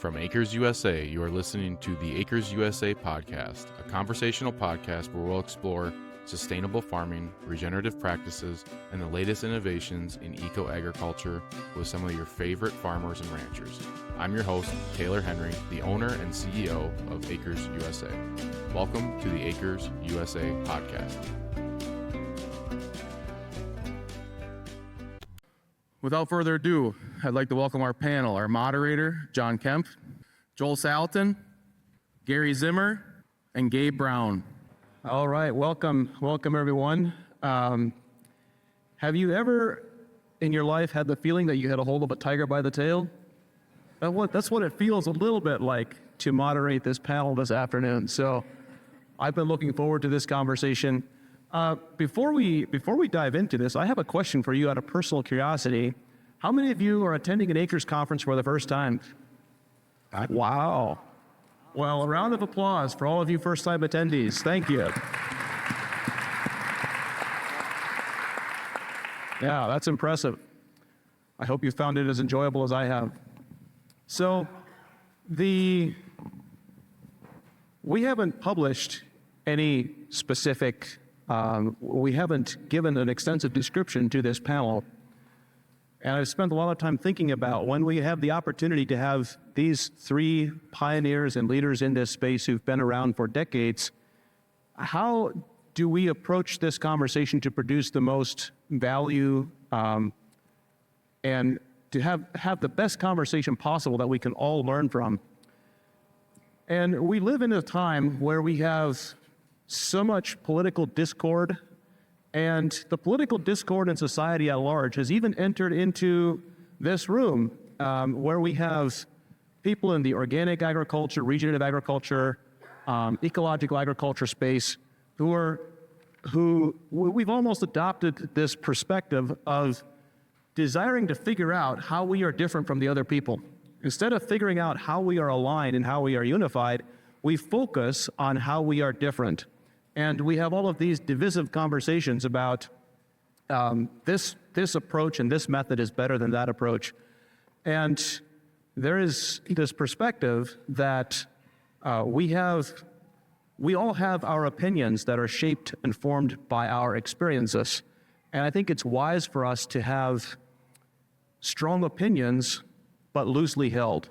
From Acres USA, you are listening to the Acres USA podcast, a conversational podcast where we'll explore sustainable farming, regenerative practices, and the latest innovations in eco-agriculture with some of your favorite farmers and ranchers. I'm your host, Taylor Henry, the owner and CEO of Acres USA. Welcome to the Acres USA podcast. Without further ado, I'd like to welcome our panel, our moderator, John Kempf, Joel Salatin, Gary Zimmer, and Gabe Brown. All right, welcome everyone. Have you ever in your life had the feeling that you had a hold of a tiger by the tail? That's what it feels a little bit like to moderate this panel this afternoon. So I've been looking forward to this conversation. Before we dive into this, I have a question for you out of personal curiosity. How many of you are attending an Acres conference for the first time? Wow. Well, a round of applause for all of you first-time attendees. Thank you. Yeah, that's impressive. I hope you found it as enjoyable as I have. So, we haven't published any specific, we haven't given an extensive description to this panel. And I've spent a lot of time thinking about when we have the opportunity to have these three pioneers and leaders in this space who've been around for decades, how do we approach this conversation to produce the most value and to have the best conversation possible that we can all learn from? And we live in a time where we have so much political discord, and the political discord in society at large has even entered into this room, where we have people in the organic agriculture, regenerative agriculture, ecological agriculture space who we've almost adopted this perspective of desiring to figure out how we are different from the other people. Instead of figuring out how we are aligned and how we are unified, we focus on how we are different. And we have all of these divisive conversations about this approach and this method is better than that approach. And there is this perspective that we all have our opinions that are shaped and formed by our experiences. And I think it's wise for us to have strong opinions, but loosely held.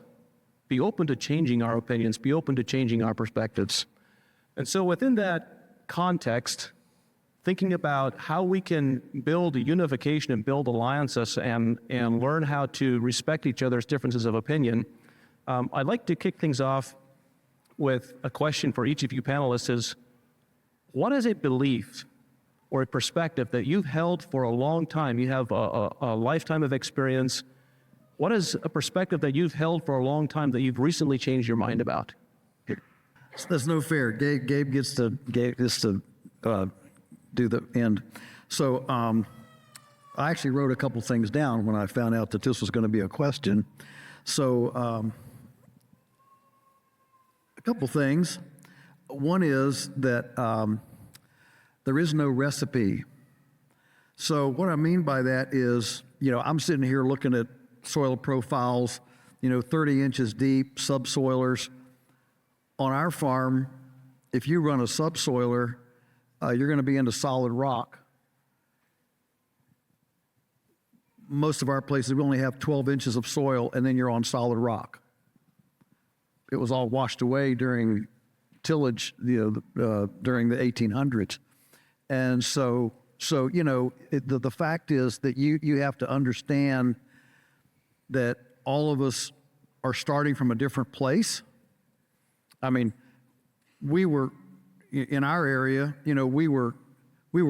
Be open to changing our opinions, be open to changing our perspectives. And so within that context, thinking about how we can build a unification and build alliances and learn how to respect each other's differences of opinion, I'd like to kick things off with a question for each of you panelists is, what is a belief or a perspective that you've held for a long time? You have a lifetime of experience. What is a perspective that you've held for a long time that you've recently changed your mind about? That's no fair. Gabe gets to do the end. So I actually wrote a couple things down when I found out that this was going to be a question. So a couple things. One is that there is no recipe. So what I mean by that is, I'm sitting here looking at soil profiles, 30 inches deep, subsoilers. On our farm, if you run a subsoiler, you're going to be into solid rock. Most of our places, we only have 12 inches of soil, and then you're on solid rock. It was all washed away during tillage, during the 1800s. And so the fact is that you have to understand that all of us are starting from a different place. I mean, we were in our area, we were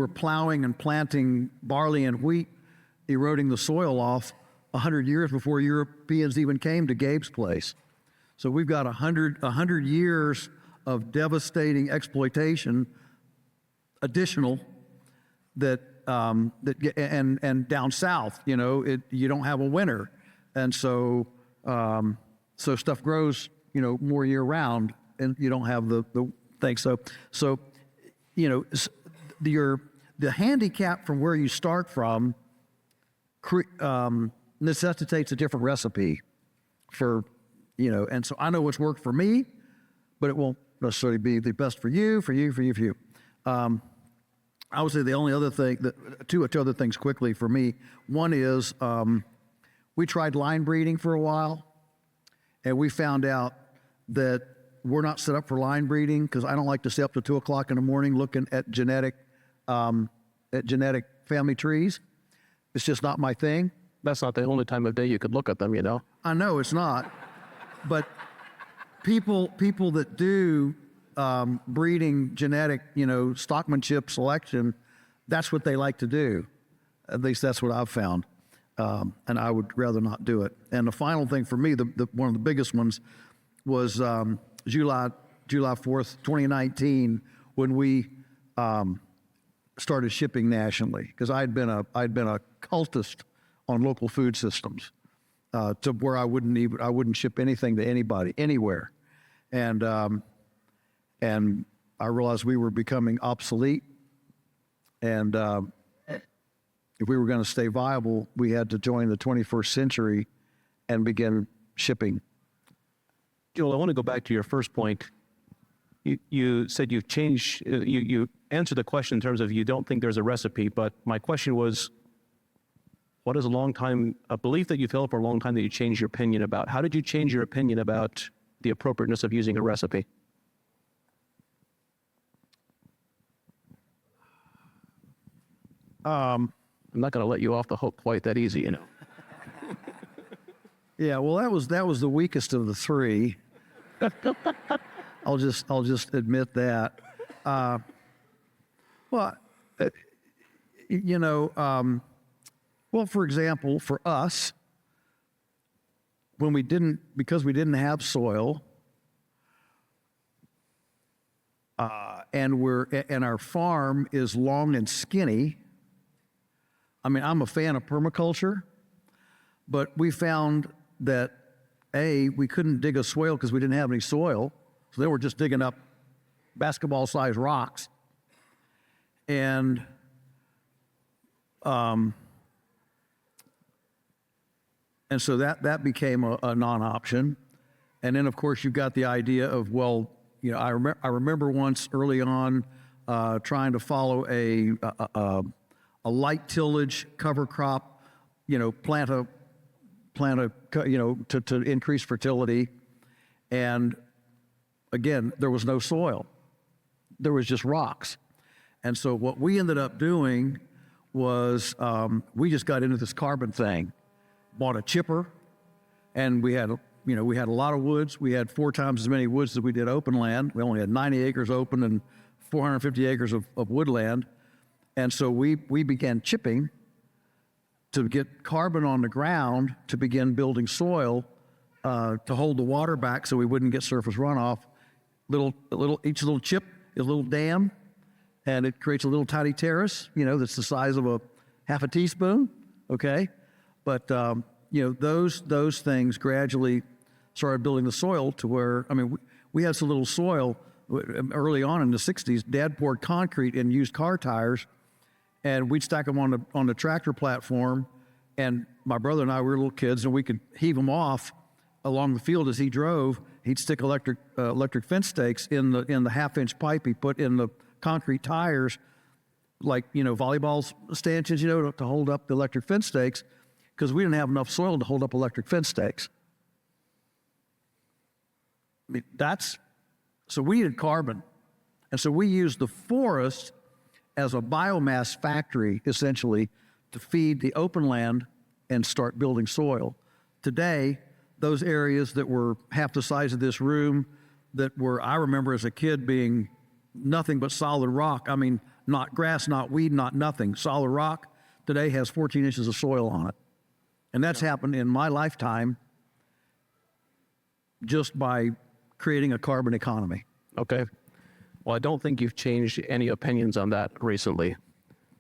plowing and planting barley and wheat, eroding the soil off 100 years before Europeans even came to Gabe's place. So we've got 100 years of devastating exploitation, additional, and down south, you don't have a winter, and so stuff grows, more year round. And you don't have the thing. So the handicap from where you start from necessitates a different recipe for And so I know what's worked for me, but it won't necessarily be the best for you. I would say the only other thing, two other things quickly for me. One is we tried line breeding for a while, and we found out that we're not set up for line breeding because I don't like to stay up to 2 o'clock in the morning looking at genetic family trees. It's just not my thing. That's not the only time of day you could look at them, I know it's not, but people that do breeding, genetic, stockmanship selection, that's what they like to do. At least that's what I've found, and I would rather not do it. And the final thing for me, one of the biggest ones, was July 4th, 2019, when we started shipping nationally, because I'd been a cultist on local food systems to where I wouldn't ship anything to anybody anywhere, and I realized we were becoming obsolete, and if we were going to stay viable, we had to join the 21st century and begin shipping. Joel, I want to go back to your first point. You said you've changed, you answered the question in terms of you don't think there's a recipe, but my question was, what is a belief that you've held for a long time that you changed your opinion about? How did you change your opinion about the appropriateness of using a recipe? I'm not going to let you off the hook quite that easy, Yeah, well, that was the weakest of the three. I'll just admit that. Well, for example, for us, because we didn't have soil, and our farm is long and skinny. I mean, I'm a fan of permaculture, but we found that we couldn't dig a swale because we didn't have any soil, so they were just digging up basketball-sized rocks, and so that became a non-option. And then, of course, you've got the idea of, I remember once early on trying to follow a light tillage cover crop, plant a to increase fertility, and again, there was no soil. There was just rocks. And so what we ended up doing was we just got into this carbon thing, bought a chipper, and we had a lot of woods. We had 4 times as many woods as we did open land. We only had 90 acres open and 450 acres of woodland. And so we began chipping to get carbon on the ground to begin building soil to hold the water back so we wouldn't get surface runoff. Each little chip is a little dam, and it creates a little tiny terrace, that's the size of a half a teaspoon, okay? But, those things gradually started building the soil to where, we had so little soil early on in the 60s. Dad poured concrete and used car tires, and we'd stack them on the tractor platform, and my brother and I were little kids, and we could heave them off along the field as he drove. He'd stick electric fence stakes in the half-inch pipe he put in the concrete tires, like volleyball stanchions, to hold up the electric fence stakes, because we didn't have enough soil to hold up electric fence stakes. So we needed carbon, and so we used the forest as a biomass factory, essentially, to feed the open land and start building soil. Today, those areas that were half the size of this room, that were, I remember as a kid, being nothing but solid rock. Not grass, not weed, not nothing. Solid rock today has 14 inches of soil on it. And that's happened in my lifetime just by creating a carbon economy. Okay. Well, I don't think you've changed any opinions on that recently.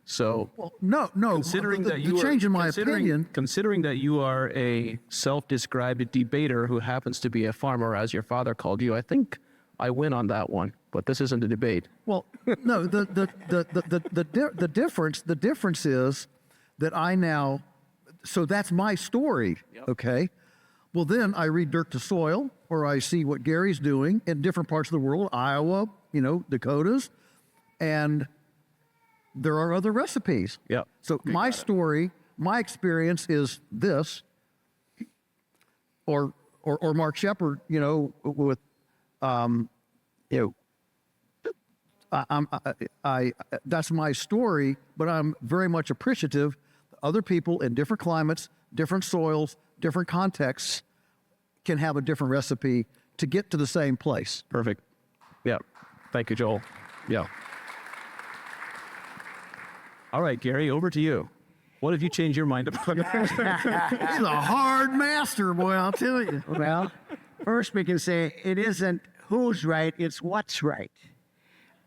So, no. Considering that you change in my opinion, considering that you are a self-described debater who happens to be a farmer, as your father called you, I think I win on that one. But this isn't a debate. Well, no. The difference is that I now. So that's my story, okay. Well, then I read Dirt to Soil, or I see what Gary's doing in different parts of the world, Iowa, Dakotas, and there are other recipes. Yeah. So my story, my experience is this, or Mark Shepard, with, that's my story, but I'm very much appreciative. Other people in different climates, different soils, different contexts can have a different recipe to get to the same place. Perfect. Yeah. Thank you, Joel. Yeah. All right, Gary, over to you. What have you changed your mind about? He's a hard master, boy, I'll tell you. Well, first we can say it isn't who's right, it's what's right.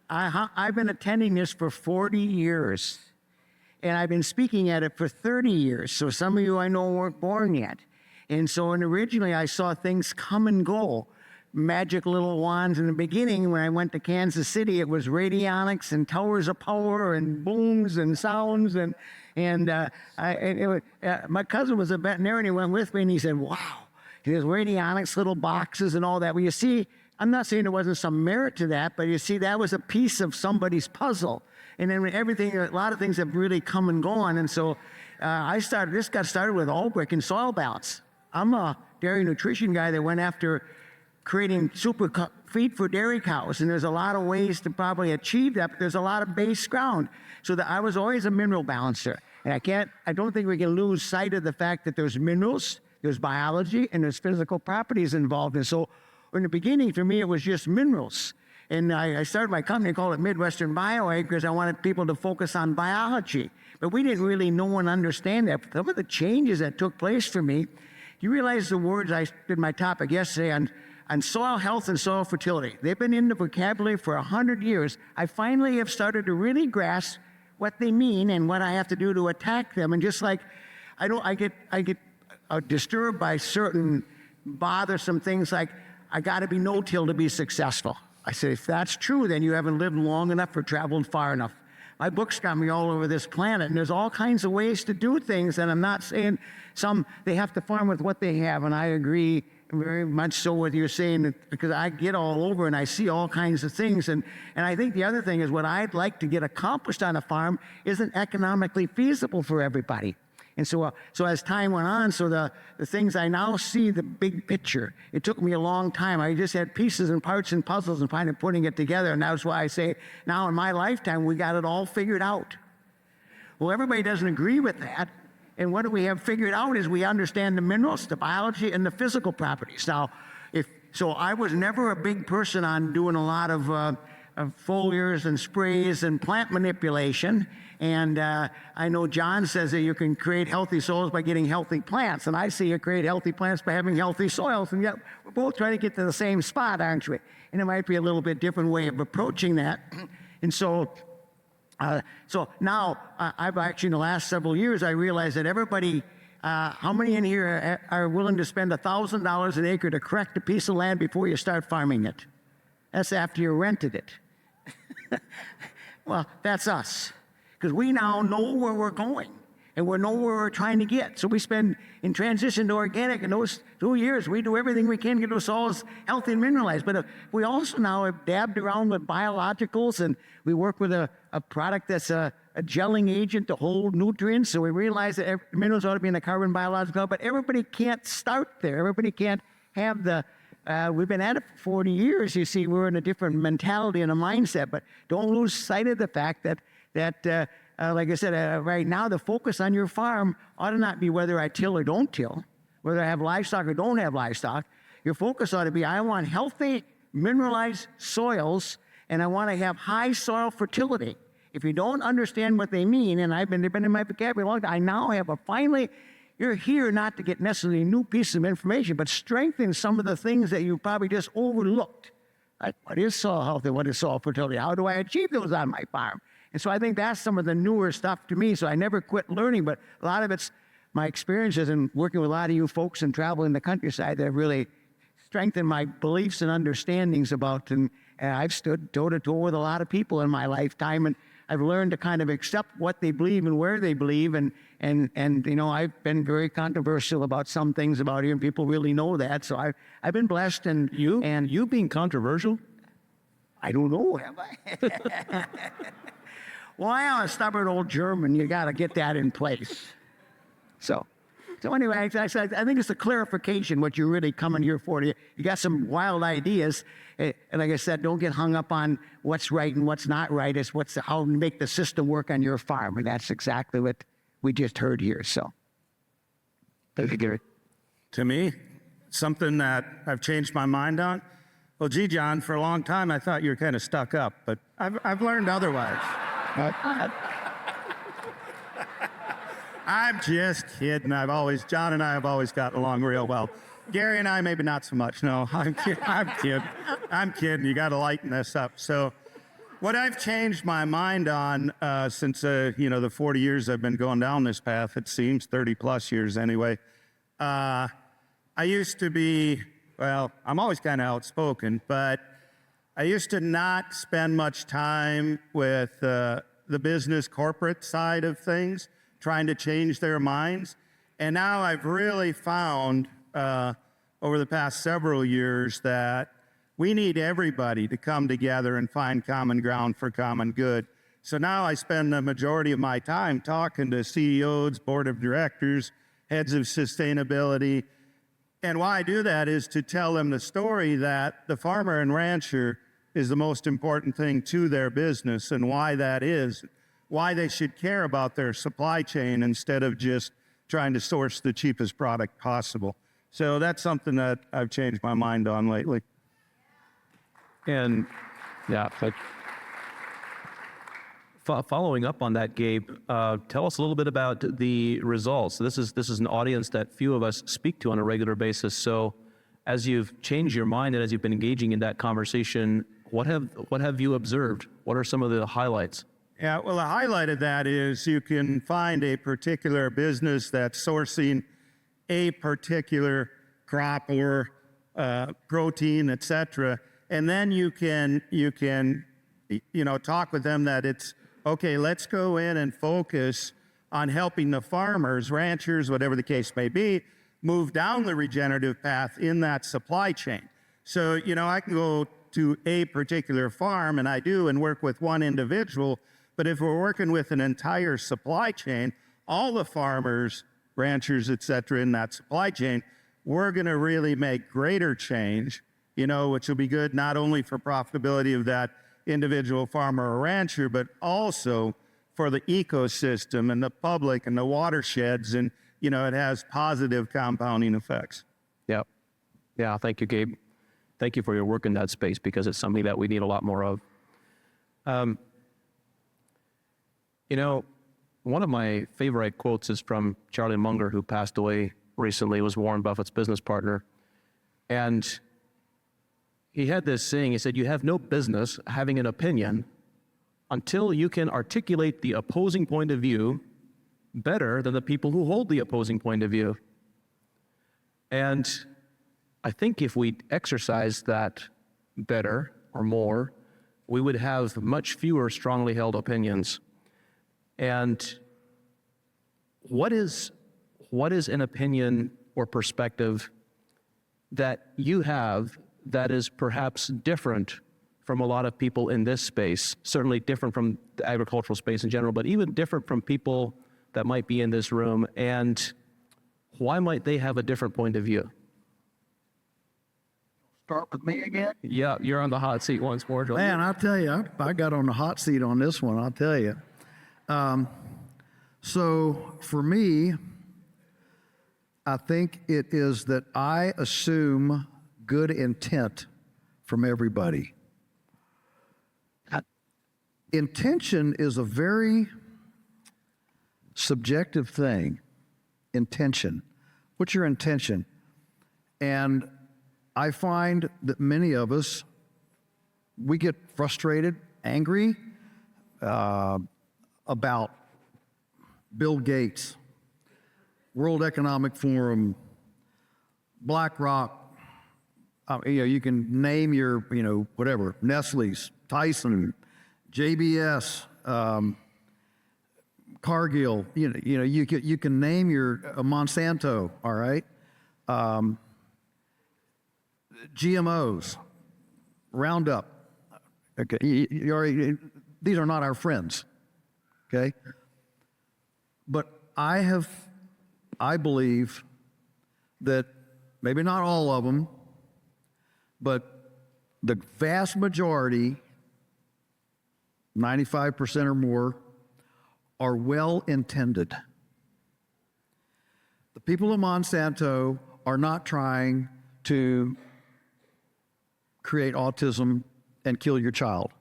I've been attending this for 40 years, and I've been speaking at it for 30 years. So some of you I know weren't born yet. And so originally I saw things come and go, magic little wands. In the beginning, when I went to Kansas City, it was radionics and towers of power and booms and sounds. My cousin was a veterinarian. He went with me, and he said, wow, there's radionics, little boxes and all that. Well, you see, I'm not saying there wasn't some merit to that, but you see, that was a piece of somebody's puzzle. And then a lot of things have really come and gone. And so this got started with Albrecht and soil balance. I'm a dairy nutrition guy that went after creating super feed for dairy cows. And there's a lot of ways to probably achieve that, but there's a lot of base ground. So that I was always a mineral balancer. And I don't think we can lose sight of the fact that there's minerals, there's biology, and there's physical properties involved. And so in the beginning, for me, it was just minerals. And I started my company, called it Midwestern BioAg, because I wanted people to focus on biology. But we didn't really know and understand that. Some of the changes that took place for me, you realize the words I did my topic yesterday on soil health and soil fertility. They've been in the vocabulary for 100 years. I finally have started to really grasp what they mean and what I have to do to attack them. And just like I get disturbed by certain bothersome things like, I got to be no-till to be successful. I said, if that's true, then you haven't lived long enough or traveled far enough. My book's got me all over this planet, and there's all kinds of ways to do things, and I'm not saying they have to farm with what they have, and I agree very much so with you saying, because I get all over and I see all kinds of things, and I think the other thing is what I'd like to get accomplished on a farm isn't economically feasible for everybody. And so as time went on, so the things I now see, the big picture, it took me a long time. I just had pieces and parts and puzzles and finally putting it together. And that's why I say now in my lifetime, we got it all figured out. Well, everybody doesn't agree with that. And what do we have figured out is we understand the minerals, the biology, and the physical properties. Now, so I was never a big person on doing a lot of foliars and sprays and plant manipulation. And I know John says that you can create healthy soils by getting healthy plants. And I see you create healthy plants by having healthy soils. And yet we're both trying to get to the same spot, aren't we? And it might be a little bit different way of approaching that. And so now I've actually, in the last several years, I realized that everybody, how many in here are willing to spend $1,000 an acre to correct a piece of land before you start farming it? That's after you rented it. Well, that's us. Because we now know where we're going and we know where we're trying to get. So we spend, in transition to organic, in those 2 years, we do everything we can to get those soils healthy and mineralized. But we also now have dabbed around with biologicals, and we work with a product that's a gelling agent to hold nutrients. So we realize that minerals ought to be in the carbon biological, but everybody can't start there. Everybody can't have we've been at it for 40 years. You see, we're in a different mentality and a mindset, but don't lose sight of the fact that like I said, right now, the focus on your farm ought to not be whether I till or don't till, whether I have livestock or don't have livestock. Your focus ought to be, I want healthy, mineralized soils, and I want to have high soil fertility. If you don't understand what they mean, and they've been in my vocabulary a long time, I now have finally, you're here not to get necessarily a new piece of information, but strengthen some of the things that you probably just overlooked. Like, what is soil health and what is soil fertility? How do I achieve those on my farm? And so I think that's some of the newer stuff to me. So I never quit learning, but a lot of it's my experiences and working with a lot of you folks and traveling the countryside that have really strengthened my beliefs and understandings about, and I've stood toe to toe with a lot of people in my lifetime, and I've learned to kind of accept what they believe and where they believe, and I've been very controversial about some things about here, and people really know that. So I've been blessed, and You being controversial? I don't know, have I? Well, I am a stubborn old German. You got to get that in place. So anyway, I think it's a clarification what you're really coming here for. You got some wild ideas, and like I said, don't get hung up on what's right and what's not right. It's how to make the system work on your farm, and that's exactly what we just heard here. So, thank you, Gary. To me, something that I've changed my mind on. Well, gee, John, for a long time I thought you were kind of stuck up, but I've learned otherwise. I'm just kidding. John and I have always gotten along real well. Gary and I, maybe not so much. No, I'm kidding. I'm kidding. You got to lighten this up. So what I've changed my mind on since, the 40 years I've been going down this path, it seems 30 plus years anyway. I used to be, I'm always kind of outspoken, but I used to not spend much time with the business corporate side of things, trying to change their minds. And now I've really found over the past several years that we need everybody to come together and find common ground for common good. So now I spend the majority of my time talking to CEOs, board of directors, heads of sustainability. And why I do that is to tell them the story that the farmer and rancher is the most important thing to their business, and why that is, why they should care about their supply chain instead of just trying to source the cheapest product possible. So that's something that I've changed my mind on lately. And yeah, following up on that, Gabe, tell us a little bit about the results. This is an audience that few of us speak to on a regular basis. So as you've changed your mind and as you've been engaging in that conversation, what have you observed? What are some of the highlights? Yeah, well, the highlight of that is you can find a particular business that's sourcing a particular crop or protein, et cetera, and then you can talk with them that it's okay. Let's go in and focus on helping the farmers, ranchers, whatever the case may be, move down the regenerative path in that supply chain. So I can go to a particular farm, and I do, and work with one individual. But if we're working with an entire supply chain, all the farmers, ranchers, et cetera, in that supply chain, we're going to really make greater change, which will be good not only for profitability of that individual farmer or rancher, but also for the ecosystem and the public and the watersheds. And, it has positive compounding effects. Yep. Yeah, thank you, Gabe. Thank you for your work in that space, because it's something that we need a lot more of. One of my favorite quotes is from Charlie Munger, who passed away recently, was Warren Buffett's business partner. And he had this saying, he said, "You have no business having an opinion until you can articulate the opposing point of view better than the people who hold the opposing point of view." And I think if we exercise that better or more, we would have much fewer strongly held opinions. And what is an opinion or perspective that you have that is perhaps different from a lot of people in this space, certainly different from the agricultural space in general, but even different from people that might be in this room, and why might they have a different point of view? Start with me again? Yeah, you're on the hot seat once more, Joel. Man, I'll tell you, I got on the hot seat on this one, I'll tell you. So for me, I think it is that I assume good intent from everybody. Intention is a very subjective thing. Intention. What's your intention? And I find that many of us, we get frustrated, angry about Bill Gates, World Economic Forum, BlackRock. You can name your, whatever, Nestle's, Tyson, JBS, Cargill, you can name your Monsanto, all right? GMOs, Roundup. Okay, these are not our friends, okay? But I believe that maybe not all of them, but the vast majority, 95% or more, are well-intended. The people of Monsanto are not trying to create autism and kill your child.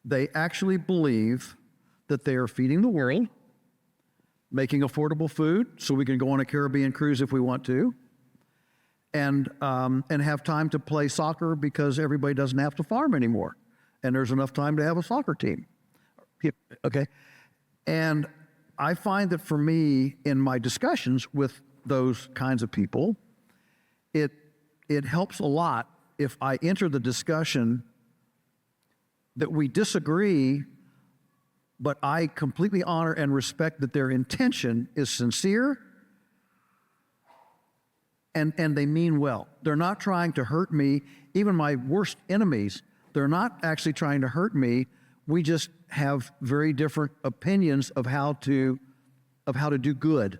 They actually believe that they are feeding the world, making affordable food so we can go on a Caribbean cruise if we want to, and have time to play soccer because everybody doesn't have to farm anymore, and there's enough time to have a soccer team. Okay? And I find that for me, in my discussions with those kinds of people, it helps a lot if I enter the discussion that we disagree, but I completely honor and respect that their intention is sincere and they mean well. They're not trying to hurt me. Even my worst enemies, they're not actually trying to hurt me. We just have very different opinions of how to do good.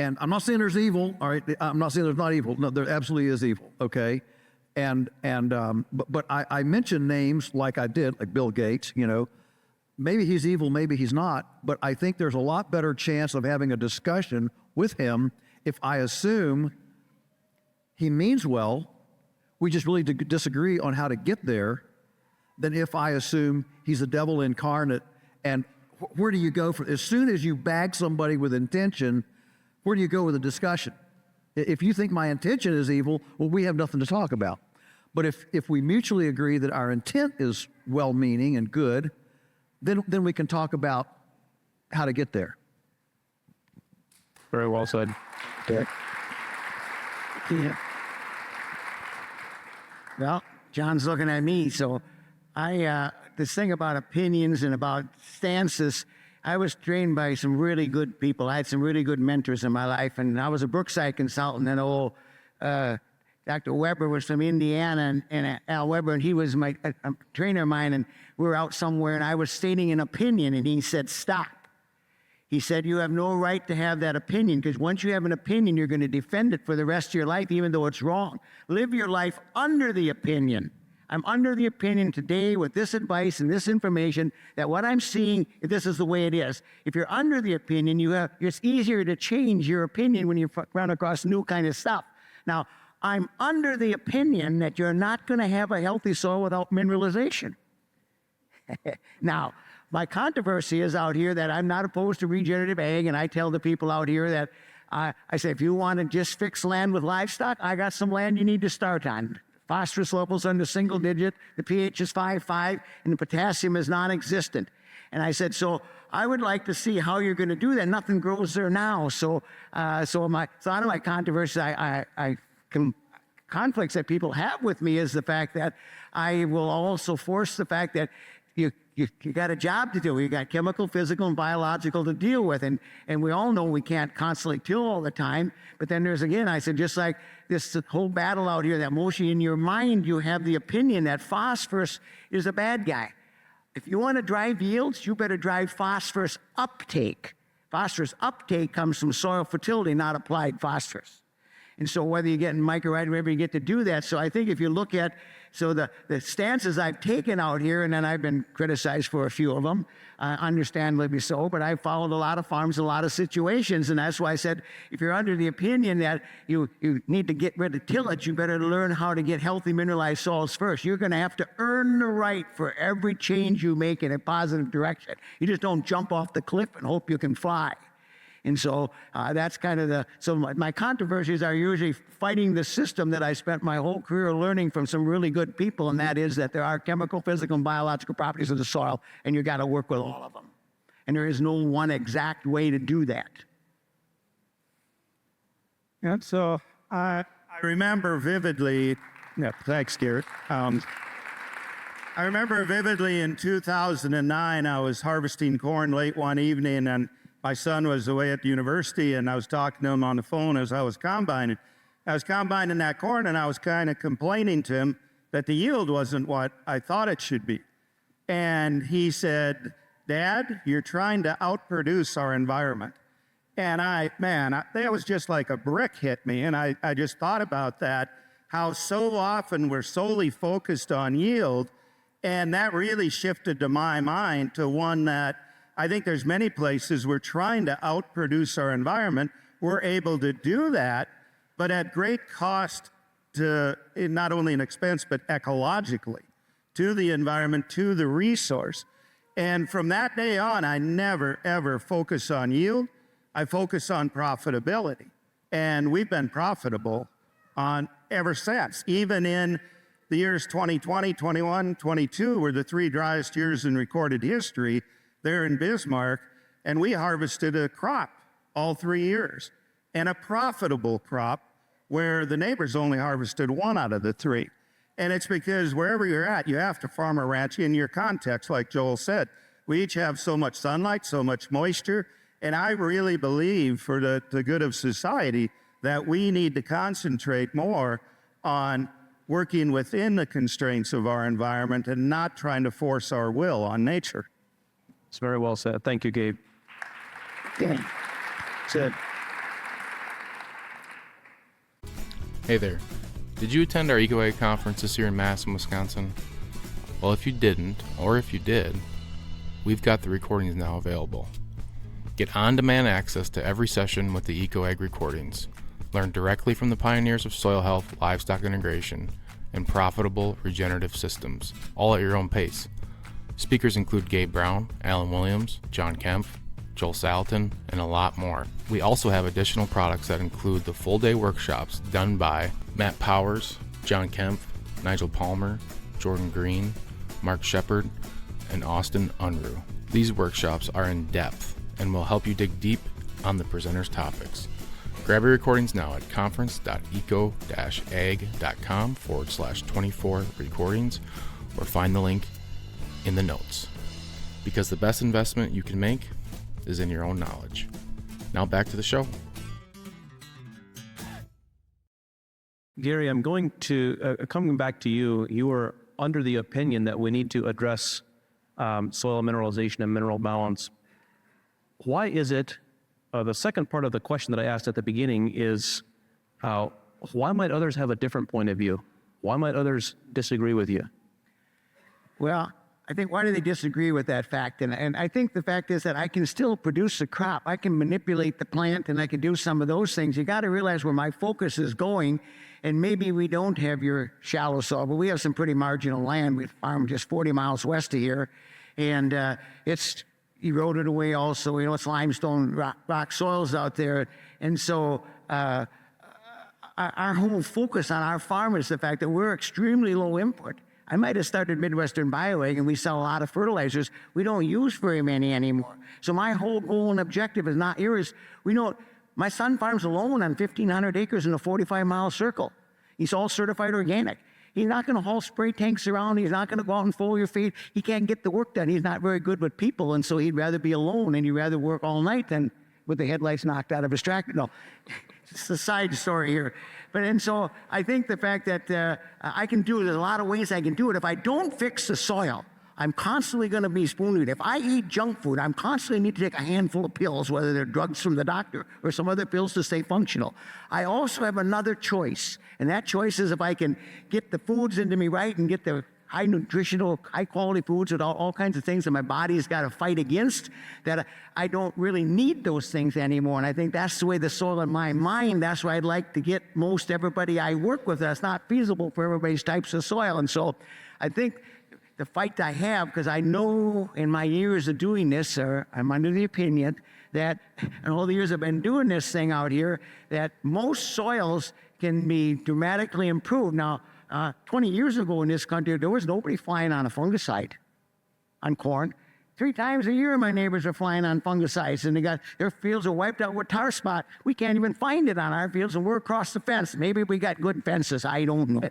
And I'm not saying there's evil, all right? I'm not saying there's not evil. No, there absolutely is evil, okay? But I mentioned names like I did, like Bill Gates, Maybe he's evil, maybe he's not, but I think there's a lot better chance of having a discussion with him if I assume he means well, we just really disagree on how to get there, than if I assume he's the devil incarnate. And where do you go as soon as you bag somebody with intention, where do you go with a discussion? If you think my intention is evil, well, we have nothing to talk about. But if we mutually agree that our intent is well-meaning and good, then we can talk about how to get there. Very well said. Yeah. Well, John's looking at me, so this thing about opinions and about stances, I was trained by some really good people. I had some really good mentors in my life, and I was a Brookside consultant, and Dr. Weber was from Indiana, and Al Weber, and he was a trainer of mine, and we were out somewhere, and I was stating an opinion, and he said, stop. He said, you have no right to have that opinion, because once you have an opinion, you're going to defend it for the rest of your life, even though it's wrong. Live your life under the opinion. I'm under the opinion today with this advice and this information that what I'm seeing, this is the way it is. If you're under the opinion, it's easier to change your opinion when you run across new kind of stuff. Now, I'm under the opinion that you're not going to have a healthy soil without mineralization. Now, my controversy is out here that I'm not opposed to regenerative ag, and I tell the people out here that I say, if you want to just fix land with livestock, I got some land you need to start on. Phosphorus levels under single digit, the pH is 5.5, and the potassium is non-existent. And I said, so I would like to see how you're going to do that. Nothing grows there now. So out of my controversy, conflicts that people have with me is the fact that I will also force the fact that you got a job to do. You got chemical, physical, and biological to deal with. And we all know we can't constantly till all the time. But then there's, again, I said, just like this whole battle out here, that mostly in your mind you have the opinion that phosphorus is a bad guy. If you want to drive yields, you better drive phosphorus uptake. Phosphorus uptake comes from soil fertility, not applied phosphorus. And so whether you get in micro-ride, wherever you get to do that. So I think if you look at, the stances I've taken out here, and then I've been criticized for a few of them, understandably so, but I've followed a lot of farms, a lot of situations, and that's why I said, if you're under the opinion that you need to get rid of tillage, you better learn how to get healthy mineralized soils first. You're going to have to earn the right for every change you make in a positive direction. You just don't jump off the cliff and hope you can fly. And so that's kind of my controversies are usually fighting the system that I spent my whole career learning from some really good people, and that is that there are chemical, physical, and biological properties of the soil, and you got to work with all of them. And there is no one exact way to do that. And so I remember vividly, thanks, Garrett. I remember vividly in 2009, I was harvesting corn late one evening, and my son was away at the university, and I was talking to him on the phone as I was combining. I was combining that corn, and I was kind of complaining to him that the yield wasn't what I thought it should be. And he said, "Dad, you're trying to outproduce our environment." And that was just like a brick hit me. And I just thought about that, how so often we're solely focused on yield. And that really shifted to my mind to one that I think there's many places we're trying to outproduce our environment. We're able to do that, but at great cost to not only an expense, but ecologically, to the environment, to the resource. And from that day on, I never, ever focus on yield. I focus on profitability. And we've been profitable on ever since. Even in the years 2020, 21, 22 were the 3 driest years in recorded history there in Bismarck. And we harvested a crop all 3 years, and a profitable crop where the neighbors only harvested 1 out of the 3. And it's because wherever you're at, you have to farm a ranch in your context, like Joel said. We each have so much sunlight, so much moisture. And I really believe for the good of society that we need to concentrate more on working within the constraints of our environment and not trying to force our will on nature. It's very well said. Thank you, Gabe. Good. Hey there. Did you attend our EcoAg conference this year in Madison, Wisconsin? Well, if you didn't, or if you did, we've got the recordings now available. Get on-demand access to every session with the EcoAg recordings. Learn directly from the pioneers of soil health, livestock integration, and profitable regenerative systems, all at your own pace. Speakers include Gabe Brown, Alan Williams, John Kempf, Joel Salatin, and a lot more. We also have additional products that include the full-day workshops done by Matt Powers, John Kempf, Nigel Palmer, Jordan Green, Mark Shepard, and Austin Unruh. These workshops are in depth and will help you dig deep on the presenters' topics. Grab your recordings now at conference.eco-ag.com/24 recordings or find the link in the notes. Because the best investment you can make is in your own knowledge. Now back to the show. Gary, I'm going to, coming back to you, you were under the opinion that we need to address soil mineralization and mineral balance. Why is it, the second part of the question that I asked at the beginning is, why might others have a different point of view? Why might others disagree with you? Well, I think why do they disagree with that fact? And I think the fact is that I can still produce a crop. I can manipulate the plant and I can do some of those things. You got to realize where my focus is going. And maybe we don't have your shallow soil, but we have some pretty marginal land. We farm just 40 miles west of here. And it's eroded away also. You know, it's limestone rock soils out there. And so our whole focus on our farm is the fact that we're extremely low input. I might have started Midwestern BioAg and we sell a lot of fertilizers. We don't use very many anymore. So my whole goal and objective is not yours. We know my son farms alone on 1,500 acres in a 45-mile circle. He's all certified organic. He's not going to haul spray tanks around. He's not going to go out and foliar feed. He can't get the work done. He's not very good with people, and so he'd rather be alone, and he'd rather work all night than with the headlights knocked out of his tractor. No, it's a side story here. And so I think the fact that I can do it, there's a lot of ways I can do it. If I don't fix the soil, I'm constantly going to be spoon-fed. If I eat junk food, I'm constantly need to take a handful of pills, whether they're drugs from the doctor or some other pills to stay functional. I also have another choice, and that choice is if I can get the foods into me right and get the high nutritional, high quality foods with all kinds of things that my body's got to fight against, that I don't really need those things anymore. And I think that's the way the soil in my mind, that's why I'd like to get most everybody I work with. That's not feasible for everybody's types of soil. And so I think the fight I have, because I know in my years of doing this, I'm under the opinion that in all the years I've been doing this thing out here, that most soils can be dramatically improved. Now, 20 years ago in this country, there was nobody flying on a fungicide on corn. 3 times a year, my neighbors are flying on fungicides, and their fields are wiped out with tar spot. We can't even find it on our fields, and we're across the fence. Maybe we got good fences. I don't know.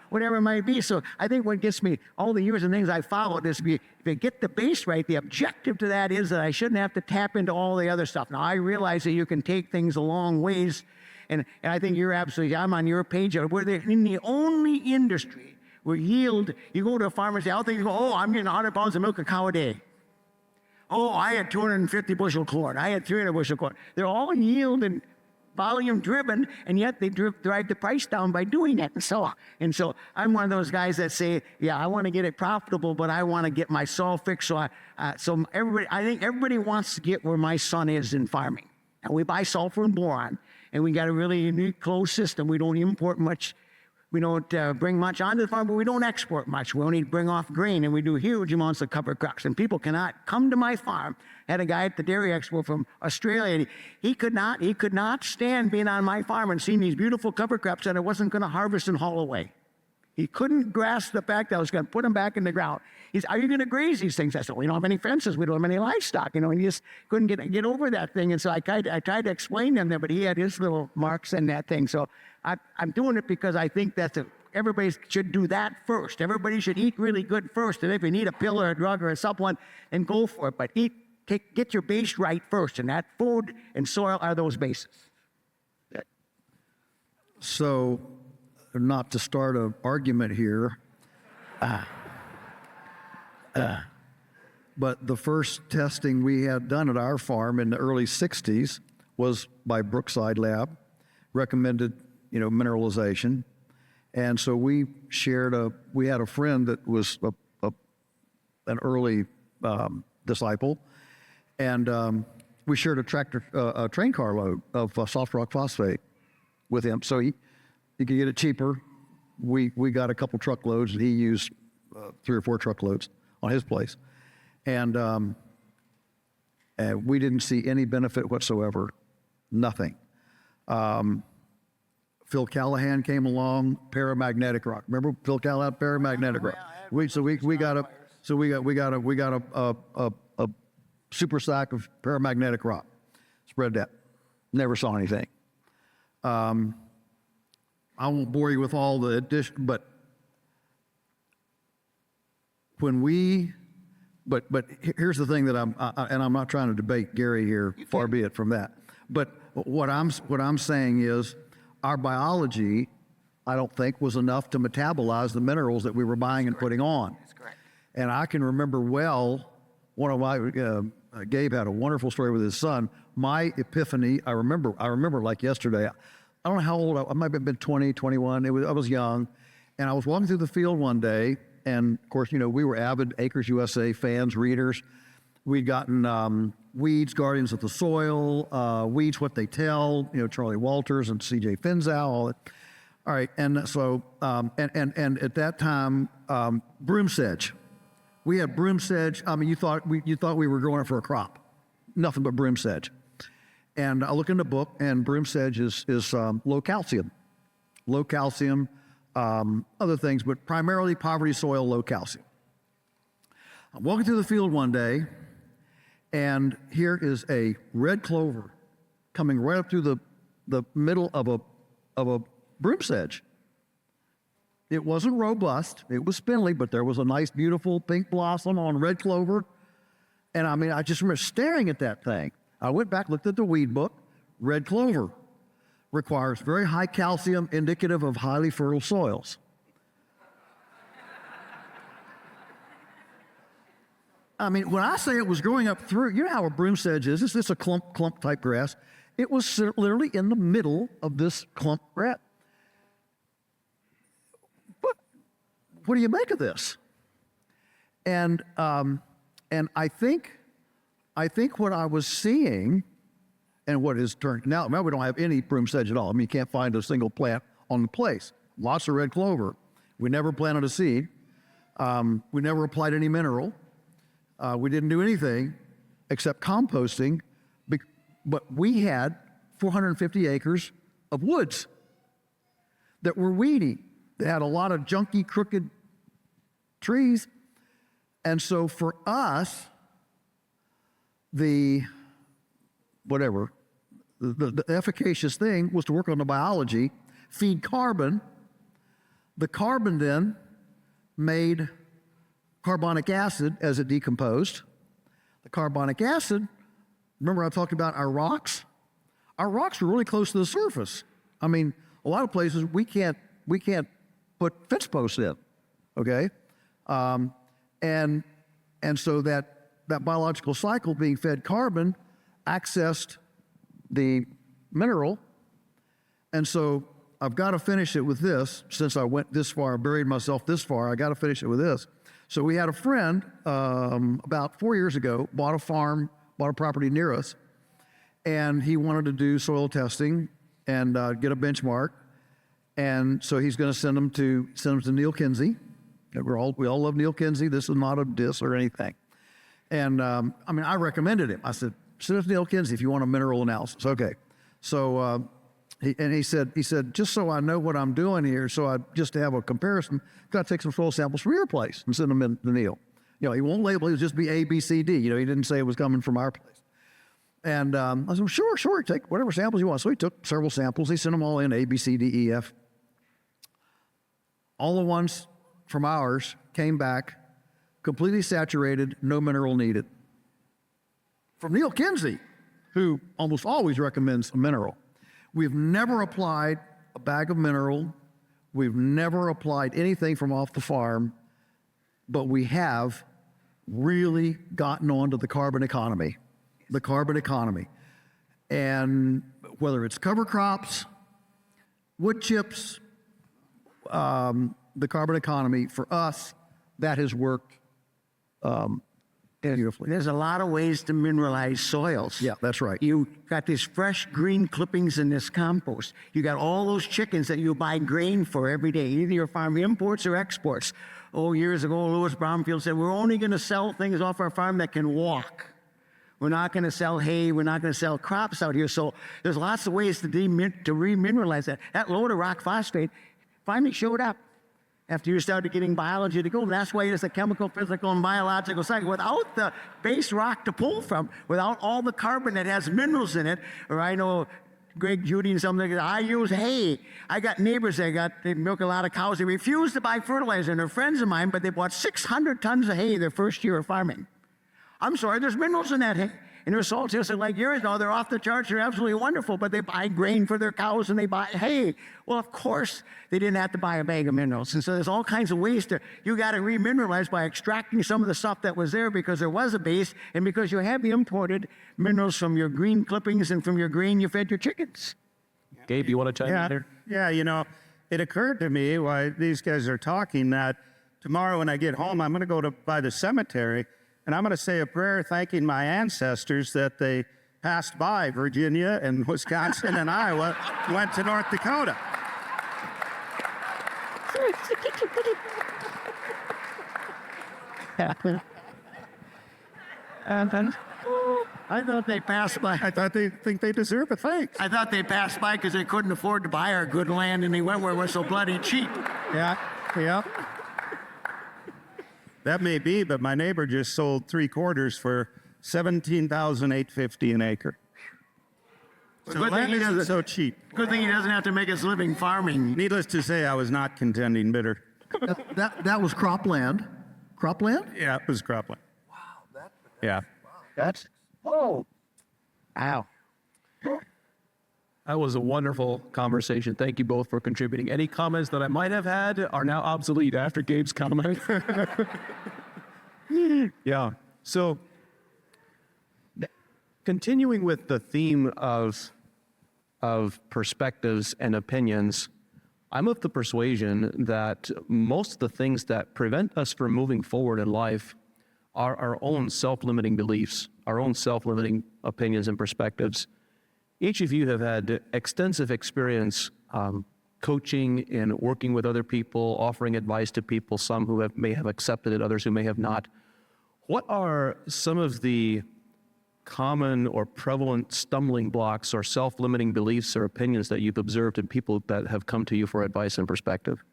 whatever it might be. So I think what gets me, all the years and things I followed is if you get the base right, the objective to that is that I shouldn't have to tap into all the other stuff. Now, I realize that you can take things a long ways, and I think you're absolutely, I'm on your page. We're in the only industry where yield, you go to a farmer and say, I'm getting 100 pounds of milk a cow a day. Oh, I had 250 bushel corn. I had 300 bushel corn. They're all yield and volume driven, and yet they drive the price down by doing that. And so I'm one of those guys that say, yeah, I want to get it profitable, but I want to get my soil fixed. I think everybody wants to get where my son is in farming. And we buy sulfur and boron, and we got a really unique closed system. We don't import much. We don't bring much onto the farm, but we don't export much. We only bring off grain, and we do huge amounts of cover crops. And people cannot come to my farm. I had a guy at the Dairy Expo from Australia, and he could not stand being on my farm and seeing these beautiful cover crops that I wasn't going to harvest and haul away. He couldn't grasp the fact that I was going to put them back in the ground. He said, "Are you going to graze these things?" I said, "We don't have any fences. We don't have any livestock." And he just couldn't get over that thing. And so I tried to explain to him there, but he had his little marks in that thing. So I'm doing it because I think everybody should do that first. Everybody should eat really good first. And if you need a pill or a drug or a supplement, then go for it. But get your base right first. And that food and soil are those bases. So, not to start an argument here, but the first testing we had done at our farm in the early 60s was by Brookside Lab, recommended, mineralization. And so we had a friend that was an early disciple, and we shared a train car load of soft rock phosphate with him. So he could get it cheaper. We got a couple truckloads, and he used 3 or 4 truckloads on his place. And we didn't see any benefit whatsoever, nothing. Phil Callahan came along, paramagnetic rock. Remember Phil Callahan, paramagnetic rock. We got a super sack of paramagnetic rock. Spread that. Never saw anything. I won't bore you with all the addition, but here's the thing that I'm not trying to debate Gary here, far be it from that. But what I'm saying is, our biology, I don't think, was enough to metabolize the minerals that we were buying and putting on. That's correct. And I can remember well, Gabe had a wonderful story with his son. My epiphany, I remember like yesterday. I don't know how old I might have been 20, 21. I was young, and I was walking through the field one day, and of course, we were avid Acres U.S.A. fans, readers. We'd gotten Weeds, Guardians of the Soil, Weeds, What They Tell, Charlie Walters and C.J. Finzow, all that. All right, and so, and at that time, broom sedge. We had broom sedge. I mean, you thought we were growing it for a crop. Nothing but broom sedge. And I look in the book, and broom sedge is low calcium. Low calcium, other things, but primarily poverty soil, low calcium. I'm walking through the field one day, and here is a red clover coming right up through the middle of a broom sedge. It wasn't robust, it was spindly, but there was a nice, beautiful pink blossom on red clover. And I mean, I just remember staring at that thing. I went back, looked at the weed book. Red clover requires very high calcium, indicative of highly fertile soils. I mean, when I say it was growing up through, you know how a broom sedge is? Is this a clump type grass? It was literally in the middle of this clump grass. What do you make of this? And I think what I was seeing, and what is turned now we don't have any broom sedge at all. I mean, you can't find a single plant on the place. Lots of red clover. We never planted a seed. We never applied any mineral. We didn't do anything except composting, but we had 450 acres of woods that were weedy. They had a lot of junky, crooked trees. And so for us, the efficacious thing was to work on the biology, feed carbon, The carbon then made carbonic acid as it decomposed. The carbonic acid, remember I talked about our rocks? Our rocks were really close to the surface. I mean, a lot of places we can't put fence posts in, okay? And so that biological cycle being fed carbon accessed the mineral. And so I've got to finish it with this. Since I went this far, buried myself this far, I got to finish it with this. So we had a friend about 4 years ago, bought a property near us, and he wanted to do soil testing and get a benchmark. And so he's going to send them to Neil Kinsey. We all love Neil Kinsey. This is not a diss or anything. And I recommended him. I said, send us to Neil Kinsey if you want a mineral analysis. Okay. So he said, just so I know what I'm doing here, just to have a comparison, got to take some soil samples from your place and send them in to Neil. He won't label it. It'll just be A, B, C, D. He didn't say it was coming from our place. And I said, well, sure, take whatever samples you want. So he took several samples. He sent them all in, A, B, C, D, E, F. All the ones from ours came back completely saturated, no mineral needed. From Neil Kinsey, who almost always recommends a mineral. We've never applied a bag of mineral. We've never applied anything from off the farm, but we have really gotten onto the carbon economy. And whether it's cover crops, wood chips, the carbon economy, for us, that has worked beautifully. There's a lot of ways to mineralize soils. Yeah, that's right. You got these fresh green clippings in this compost. You got all those chickens that you buy grain for every day, either your farm imports or exports. Years ago, Louis Brownfield said, we're only going to sell things off our farm that can walk. We're not going to sell hay. We're not going to sell crops out here. So there's lots of ways to remineralize that. That load of rock phosphate finally showed up after you started getting biology to go. And that's why there's a chemical, physical, and biological cycle. Without the base rock to pull from, without all the carbon that has minerals in it, or I know Greg, Judy, and something, I use hay. I got neighbors they milk a lot of cows. They refuse to buy fertilizer, and they're friends of mine, but they bought 600 tons of hay their first year of farming. I'm sorry, there's minerals in that hay. And their salt hills are like yours. No, they're off the charts. They're absolutely wonderful, but they buy grain for their cows and they buy hay. Well, of course, they didn't have to buy a bag of minerals. And so there's all kinds of ways you got to remineralize by extracting some of the stuff that was there because there was a base and because you have the imported minerals from your green clippings and from your grain you fed your chickens. Gabe, you want to chime in there? Yeah, it occurred to me while these guys are talking that tomorrow when I get home, I'm going to go by the cemetery and I'm going to say a prayer thanking my ancestors that they passed by Virginia and Wisconsin and Iowa, went to North Dakota. I thought they passed by. I thought they think they deserve a thanks. I thought they passed by because they couldn't afford to buy our good land and they went where it was so bloody cheap. Yeah. That may be, but my neighbor just sold 3/4 for $17,850 an acre. So land isn't so cheap. Good thing he doesn't have to make his living farming. Needless to say, I was not contending bidder. That was cropland. Cropland? Yeah, it was cropland. Wow. Yeah. Wow. That was a wonderful conversation. Thank you both for contributing. Any comments that I might have had are now obsolete after Gabe's comment. Yeah. So, continuing with the theme of perspectives and opinions, I'm of the persuasion that most of the things that prevent us from moving forward in life are our own self-limiting beliefs, our own self-limiting opinions and perspectives. Each of you have had extensive experience coaching and working with other people, offering advice to people, some who may have accepted it, others who may have not. What are some of the common or prevalent stumbling blocks or self-limiting beliefs or opinions that you've observed in people that have come to you for advice and perspective?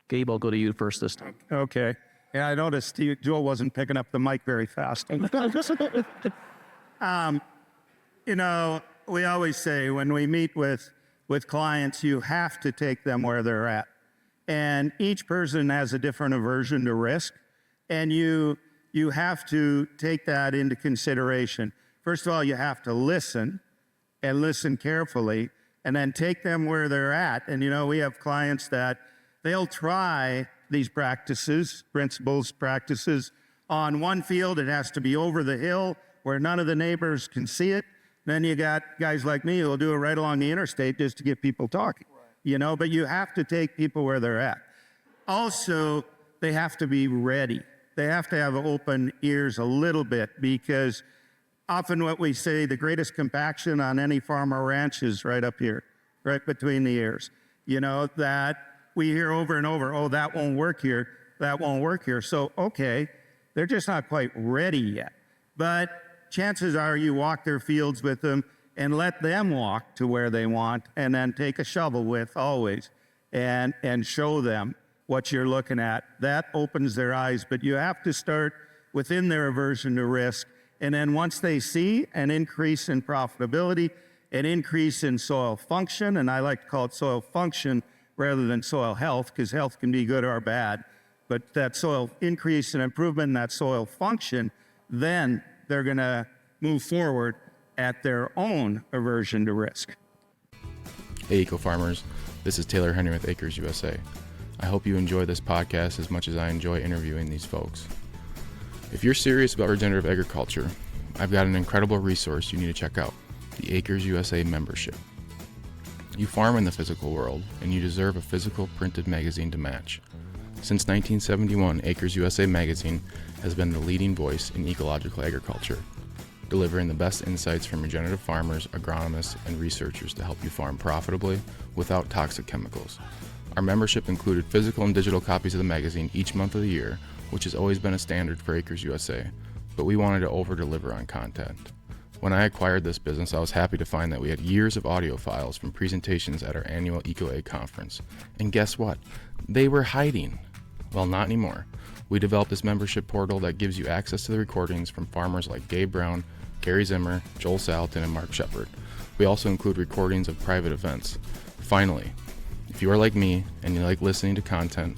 Gabe, I'll go to you first this time. Okay. Yeah, I noticed Joel wasn't picking up the mic very fast. We always say when we meet with clients, you have to take them where they're at. And each person has a different aversion to risk. And you have to take that into consideration. First of all, you have to listen and listen carefully, and then take them where they're at. And we have clients that they'll try these principles, practices on one field. It has to be over the hill where none of the neighbors can see it. Then you got guys like me who will do it right along the interstate just to get people talking, but you have to take people where they're at. Also, they have to be ready. They have to have open ears a little bit, because often what we say, the greatest compaction on any farm or ranch is right up here, right between the ears. That we hear over and over, oh, that won't work here, that won't work here. So, okay, they're just not quite ready yet. But chances are you walk their fields with them and let them walk to where they want, and then take a shovel with always and show them what you're looking at. That opens their eyes, but you have to start within their aversion to risk. And then once they see an increase in profitability, an increase in soil function, and I like to call it soil function rather than soil health, because health can be good or bad, but that soil increase and improvement in that soil function, then they're going to move forward at their own aversion to risk. Hey, eco-farmers. This is Taylor Henry with Acres U.S.A. I hope you enjoy this podcast as much as I enjoy interviewing these folks. If you're serious about regenerative agriculture, I've got an incredible resource you need to check out, the Acres U.S.A. membership. You farm in the physical world, and you deserve a physical printed magazine to match. Since 1971, Acres U.S.A. magazine has been the leading voice in ecological agriculture, delivering the best insights from regenerative farmers, agronomists, and researchers to help you farm profitably without toxic chemicals. Our membership included physical and digital copies of the magazine each month of the year, which has always been a standard for Acres U.S.A., but we wanted to over-deliver on content. When I acquired this business, I was happy to find that we had years of audio files from presentations at our annual EcoAg conference. And guess what? They were hiding. Well, not anymore. We developed this membership portal that gives you access to the recordings from farmers like Gabe Brown, Gary Zimmer, Joel Salatin, and Mark Shepard. We also include recordings of private events. Finally, if you are like me and you like listening to content,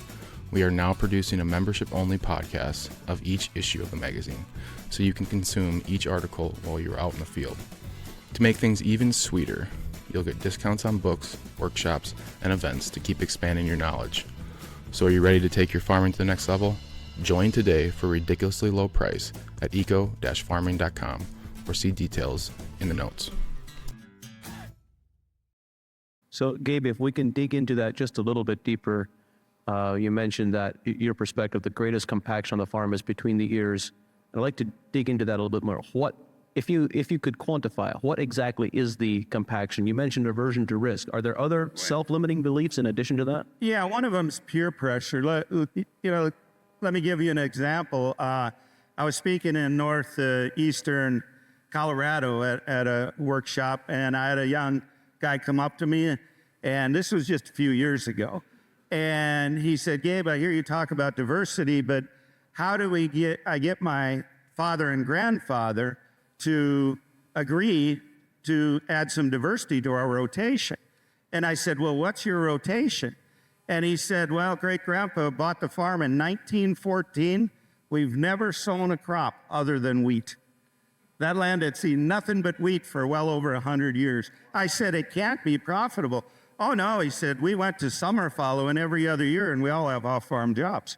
we are now producing a membership-only podcast of each issue of the magazine, so you can consume each article while you're out in the field. To make things even sweeter, you'll get discounts on books, workshops, and events to keep expanding your knowledge. So are you ready to take your farming to the next level? Join today for a ridiculously low price at eco-farming.com, or see details in the notes. So, Gabe, if we can dig into that just a little bit deeper, you mentioned that your perspective, the greatest compaction on the farm is between the ears. I'd like to dig into that a little bit more. What, if you could quantify it, what exactly is the compaction? You mentioned aversion to risk. Are there other self-limiting beliefs in addition to that? Yeah, one of them is peer pressure. Let me give you an example. I was speaking in northeastern Colorado at a workshop, and I had a young guy come up to me, and this was just a few years ago. And he said, Gabe, I hear you talk about diversity, but how do I get my father and grandfather to agree to add some diversity to our rotation? And I said, well, what's your rotation? And he said, well, great-grandpa bought the farm in 1914. We've never sown a crop other than wheat. That land had seen nothing but wheat for well over 100 years. I said, it can't be profitable. Oh, no, he said, we went to summer following every other year, and we all have off-farm jobs.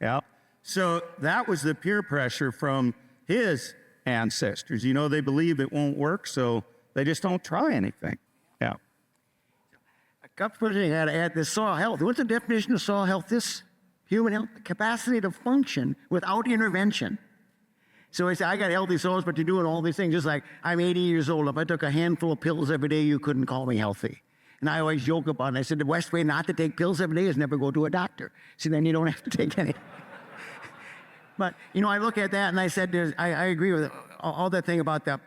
Yeah. So that was the peer pressure from his ancestors. They believe it won't work, so they just don't try anything. Yeah. A couple of things I got to add. This soil health. What's the definition of soil health? This human health, the capacity to function without intervention. So he said, I got healthy soils, but you're doing all these things. Just like I'm 80 years old. If I took a handful of pills every day, you couldn't call me healthy. And I always joke about it. I said, the best way not to take pills every day is never go to a doctor. See, then you don't have to take any. But, I look at that and I said, I agree with all that thing about the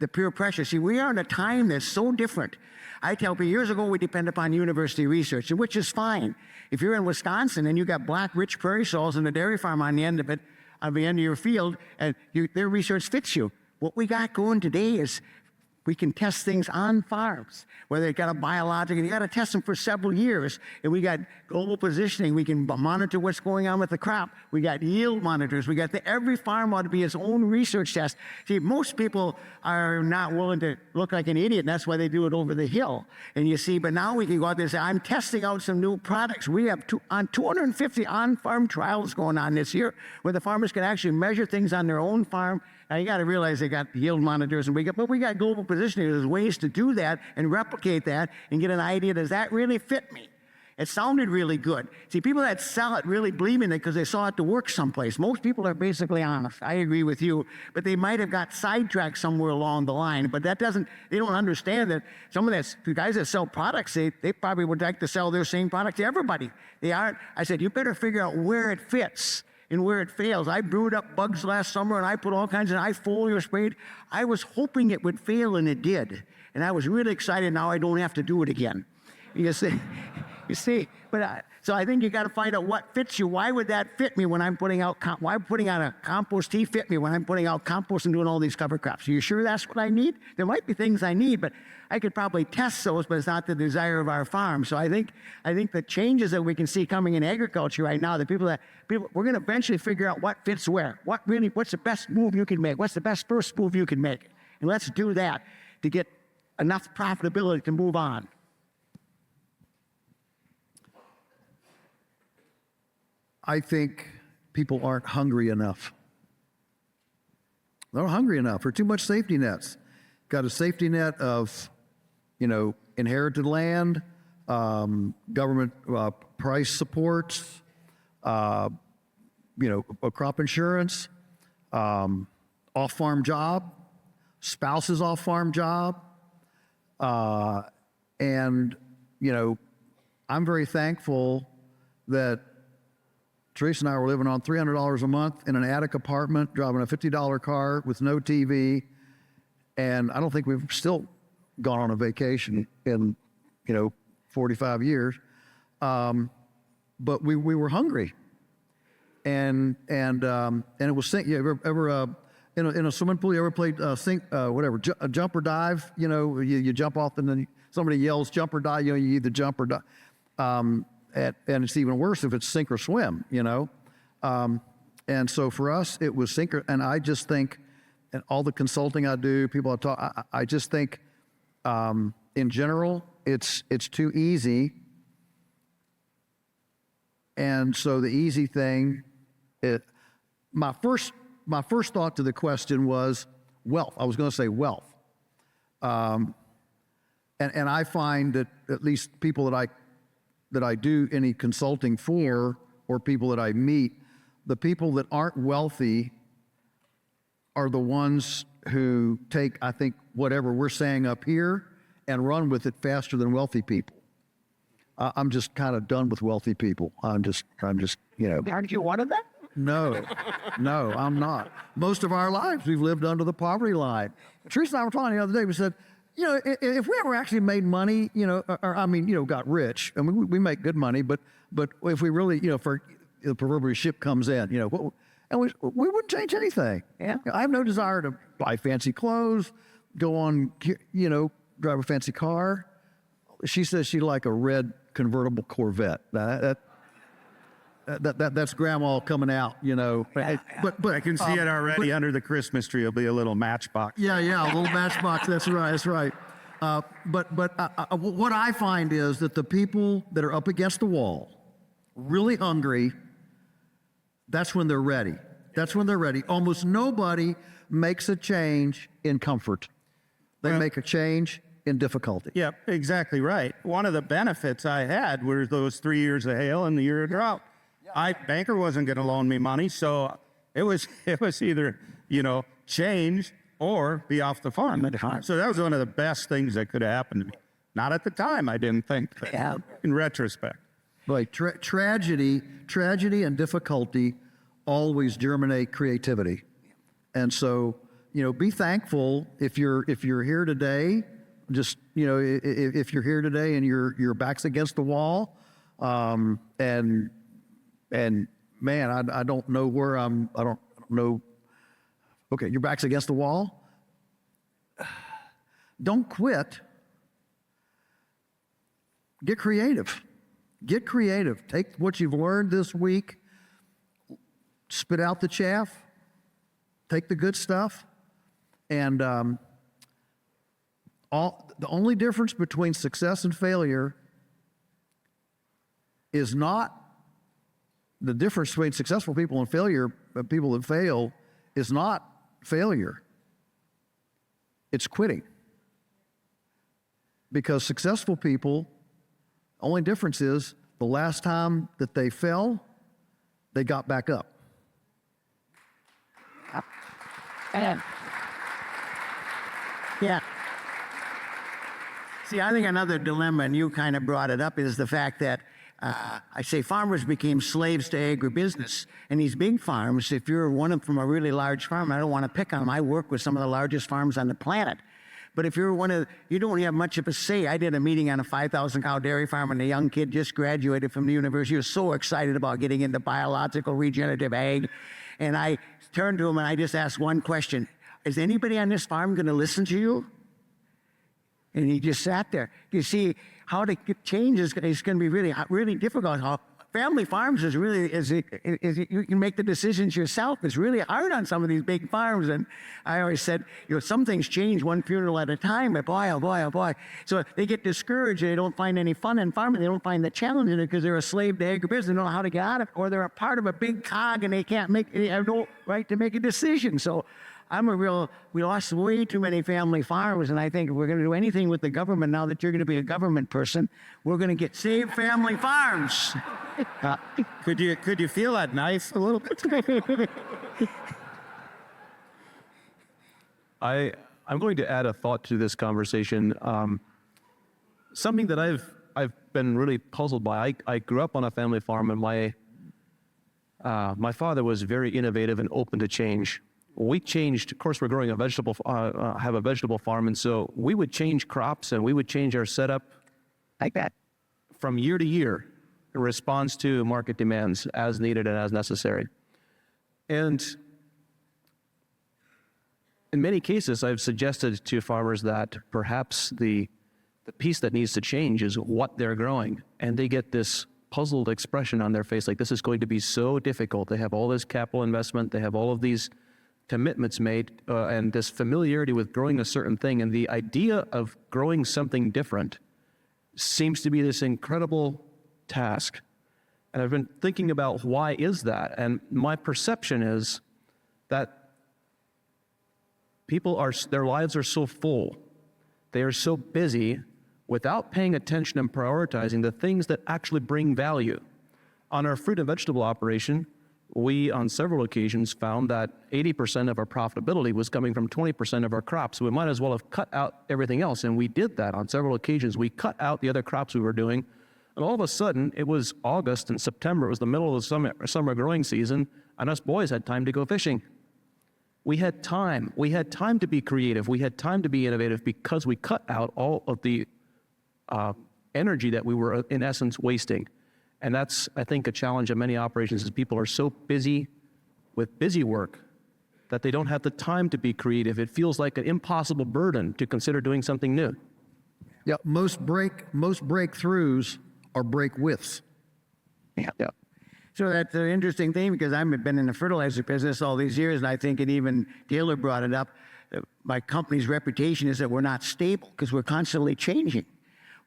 peer pressure. See, we are in a time that's so different. I tell people, years ago, we depend upon university research, which is fine. If you're in Wisconsin and you got black, rich prairie soils and a dairy farm on the end of it, on the end of your field, and their research fits you. What we got going today is We can test things on farms, whether it got a biologic, and you got to test them for several years. And we got global positioning. We can monitor what's going on with the crop. We got yield monitors. We got every farm ought to be its own research test. See, most people are not willing to look like an idiot, and that's why they do it over the hill. And you see, but now we can go out there and say, I'm testing out some new products. We have 250 on-farm trials going on this year, where the farmers can actually measure things on their own farm. Now, you got to realize they got yield monitors, but we got global positioning. There's ways to do that and replicate that and get an idea, does that really fit me? It sounded really good. See, people that sell it really believe in it because they saw it to work someplace. Most people are basically honest. I agree with you, but they might have got sidetracked somewhere along the line, but they don't understand that some of the guys that sell products, they probably would like to sell their same product to everybody. They aren't. I said, you better figure out where it fits and where it fails. I brewed up bugs last summer, and I put all kinds of, I foliar sprayed. I was hoping it would fail, and it did. And I was really excited. Now I don't have to do it again. You see, but so I think you got to find out what fits you. Why would that fit me when I'm putting out, why putting out a compost tea fit me when I'm putting out compost and doing all these cover crops? Are you sure that's what I need? There might be things I need, but I could probably test those, but it's not the desire of our farm. So I think the changes that we can see coming in agriculture right now, we're going to eventually figure out what fits where. What's the best move you can make? What's the best first move you can make? And let's do that to get enough profitability to move on. I think people aren't hungry enough. They're not hungry enough, or too much safety nets. Got a safety net of, inherited land, government price supports, a crop insurance, off-farm job, spouse's off-farm job, and I'm very thankful that Teresa and I were living on $300 a month in an attic apartment, driving a $50 car with no TV, and I don't think we've still gone on a vacation in, 45 years. But we were hungry, and it was you ever in a swimming pool, you ever played a jump or dive? You jump off and then somebody yells jump or dive. You either jump or dive. And it's even worse if it's sink or swim, And so for us, it was sink or, and I just think, and all the consulting I do, people I talk, I just think, in general, it's too easy. And so the easy thing, my first thought to the question was wealth. I was going to say wealth. And I find that at least people that I do any consulting for, or people that I meet, the people that aren't wealthy are the ones who take, I think, whatever we're saying up here and run with it faster than wealthy people. I'm just kind of done with wealthy people. I'm just. Aren't you one of them? No, I'm not. Most of our lives, we've lived under the poverty line. Teresa and I were talking the other day, we said, if we ever actually made money, got rich, I mean, we make good money, but if we really, for the proverbial ship comes in, and we wouldn't change anything. Yeah. I have no desire to buy fancy clothes, go on, drive a fancy car. She says she'd like a red convertible Corvette. That's grandma coming out, But I can see it already under the Christmas tree. It'll be a little matchbox. Yeah, a little matchbox. That's right. But what I find is that the people that are up against the wall, really hungry, that's when they're ready. Almost nobody makes a change in comfort. They make a change in difficulty. Yeah, exactly right. One of the benefits I had were those 3 years of hail and the year of drought. Banker wasn't going to loan me money, so it was either change or be off the farm. So that was one of the best things that could have happened to me. Not at the time, I didn't think. But in retrospect, right. Tragedy and difficulty always germinate creativity, and so be thankful if you're here today. Just if you're here today and your back's against the wall, and man, I don't know where I don't know. Okay, your back's against the wall. Don't quit. Get creative. Get creative. Take what you've learned this week, spit out the chaff, take the good stuff, and the only difference between success and failure is not the difference between successful people and failure, people that fail, is not failure. It's quitting. Because successful people, only difference is the last time that they fell, they got back up. Yeah. See, I think another dilemma, and you kind of brought it up, is the fact that I say farmers became slaves to agribusiness. And these big farms, if you're from a really large farm, I don't want to pick on them. I work with some of the largest farms on the planet. But if you're you don't have much of a say. I did a meeting on a 5,000 cow dairy farm, and a young kid just graduated from the university. He was so excited about getting into biological regenerative ag. And I turned to him and I just asked one question. Is anybody on this farm going to listen to you? And he just sat there. You see, how to get change is going to be really, really difficult. How family farms is really, you can make the decisions yourself. It's really hard on some of these big farms. And I always said, some things change one funeral at a time, but boy, oh boy, oh boy. So they get discouraged. They don't find any fun in farming. They don't find the challenge in it because they're a slave to agribusiness. They don't know how to get out of it, or they're a part of a big cog and they have no right to make a decision. So we lost way too many family farms, and I think if we're going to do anything with the government, now that you're going to be a government person, we're going to save family farms. Could you feel that knife a little bit? I'm going to add a thought to this conversation. Something that I've been really puzzled by. I grew up on a family farm, and my father was very innovative and open to change. We changed, of course, we're growing have a vegetable farm, and so we would change crops and we would change our setup Like that. from year to year in response to market demands as needed and as necessary. And in many cases, I've suggested to farmers that perhaps the piece that needs to change is what they're growing. And they get this puzzled expression on their face, like this is going to be so difficult. They have all this capital investment, they have all of these commitments made, and this familiarity with growing a certain thing. And the idea of growing something different seems to be this incredible task. And I've been thinking about why is that? And my perception is that their lives are so full, they are so busy without paying attention and prioritizing the things that actually bring value. On our fruit and vegetable operation, we, on several occasions, found that 80% of our profitability was coming from 20% of our crops. So we might as well have cut out everything else. And we did that on several occasions. We cut out the other crops we were doing. And all of a sudden, it was August and September. It was the middle of the summer growing season. And us boys had time to go fishing. We had time. We had time to be creative. We had time to be innovative because we cut out all of the energy that we were, in essence, wasting. And that's, I think, a challenge of many operations is people are so busy with busy work that they don't have the time to be creative. It feels like an impossible burden to consider doing something new. Yeah, most breakthroughs are break-withs. Yeah. So that's an interesting thing because I've been in the fertilizer business all these years, and I think it even Taylor brought it up. My company's reputation is that we're not stable because we're constantly changing.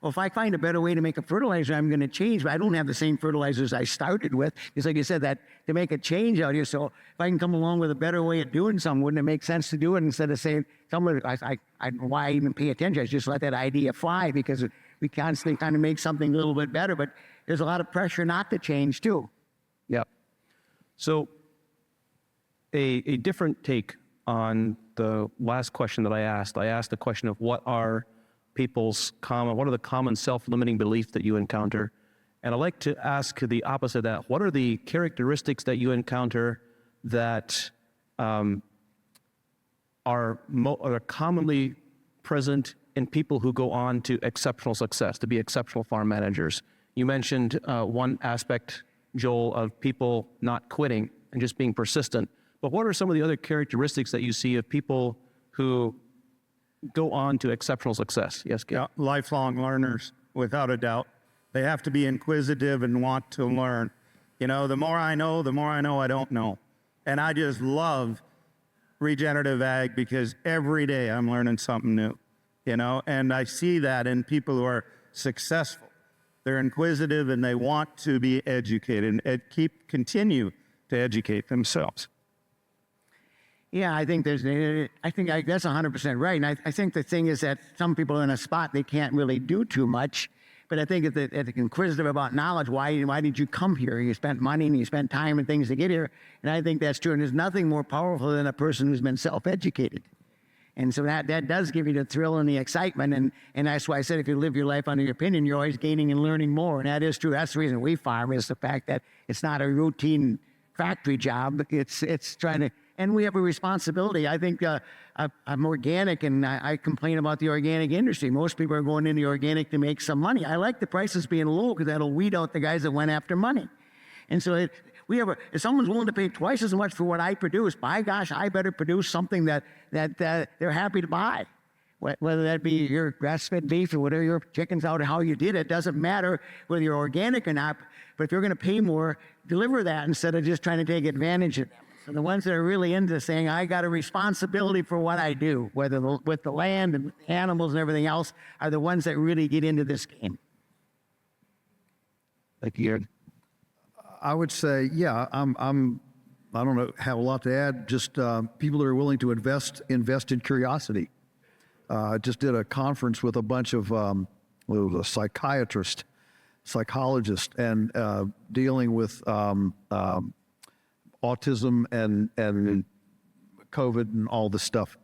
Well, if I find a better way to make a fertilizer, I'm going to change, but I don't have the same fertilizers I started with. It's like you said, that to make a change out here. So if I can come along with a better way of doing something, wouldn't it make sense to do it instead of saying, why even pay attention? I just let that idea fly because we constantly kind of make something a little bit better, but there's a lot of pressure not to change too. Yep. So a different take on the last question that I asked the question of what are the common self-limiting beliefs that you encounter? And I'd like to ask the opposite of that. What are the characteristics that you encounter that are commonly present in people who go on to exceptional success, to be exceptional farm managers? You mentioned one aspect, Joel, of people not quitting and just being persistent. But what are some of the other characteristics that you see of people who go on to exceptional success. Yes, Gabe? Yeah, lifelong learners, without a doubt. They have to be inquisitive and want to learn. You know, the more I know I don't know. And I just love regenerative ag because every day I'm learning something new, you know, and I see that in people who are successful. They're inquisitive and they want to be educated and continue to educate themselves. Yeah, I think that's 100% right. And I think the thing is that some people are in a spot they can't really do too much. But I think if they're inquisitive about knowledge, why did you come here? You spent money and you spent time and things to get here. And I think that's true. And there's nothing more powerful than a person who's been self-educated. And so that does give you the thrill and the excitement. And that's why I said if you live your life under your opinion, you're always gaining and learning more. And that is true. That's the reason we farm, is the fact that it's not a routine factory job. It's trying to, and we have a responsibility. I think I'm organic, and I complain about the organic industry. Most people are going into organic to make some money. I like the prices being low because that'll weed out the guys that went after money. And so if someone's willing to pay twice as much for what I produce, by gosh, I better produce something that they're happy to buy. Whether that be your grass-fed beef or whatever your chickens out or how you did it, doesn't matter whether you're organic or not. But if you're going to pay more, deliver that instead of just trying to take advantage of them. So the ones that are really into saying, I got a responsibility for what I do, whether with the land and animals and everything else, are the ones that really get into this game. Thank you. I would say, yeah, I don't know, have a lot to add. Just people that are willing to invest in curiosity. I just did a conference with a bunch of psychologists, and dealing with autism and COVID and all this stuff.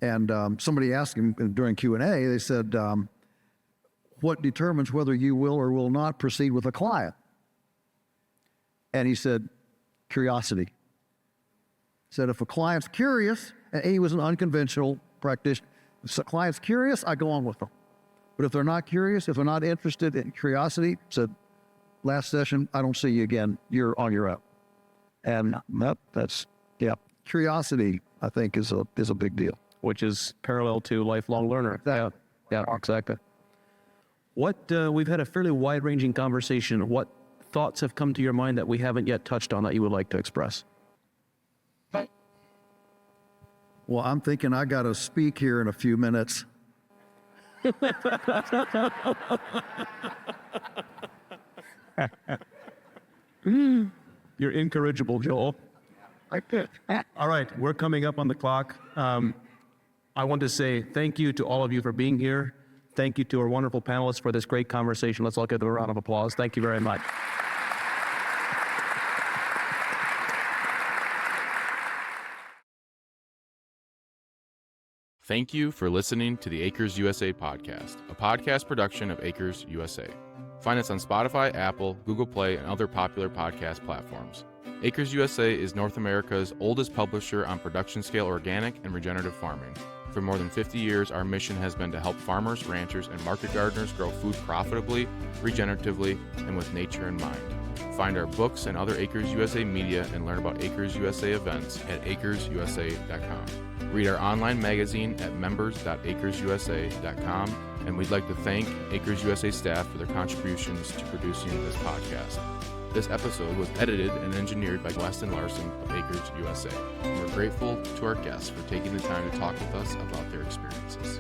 And somebody asked him during Q&A, they said, what determines whether you will or will not proceed with a client? And he said, curiosity. He said, if a client's curious, and he was an unconventional practitioner, if a client's curious, I go on with them. But if they're not curious, if they're not interested in curiosity, said, last session, I don't see you again. You're on your own. And curiosity, I think, is a big deal. Which is parallel to lifelong learner. Yeah, exactly. We've had a fairly wide-ranging conversation. What thoughts have come to your mind that we haven't yet touched on that you would like to express? Well, I'm thinking I got to speak here in a few minutes. You're incorrigible, Joel. All right, we're coming up on the clock. I want to say thank you to all of you for being here. Thank you to our wonderful panelists for this great conversation. Let's all give them a round of applause. Thank you very much. Thank you for listening to the Acres U.S.A. podcast, a podcast production of Acres U.S.A. Find us on Spotify, Apple, Google Play, and other popular podcast platforms. Acres U.S.A. is North America's oldest publisher on production-scale organic and regenerative farming. For more than 50 years, our mission has been to help farmers, ranchers, and market gardeners grow food profitably, regeneratively, and with nature in mind. Find our books and other Acres USA media and learn about Acres USA events at acresusa.com. Read our online magazine at members.acresusa.com, and we'd like to thank Acres USA staff for their contributions to producing this podcast. This episode was edited and engineered by Weston Larson of Acres USA. We're grateful to our guests for taking the time to talk with us about their experiences.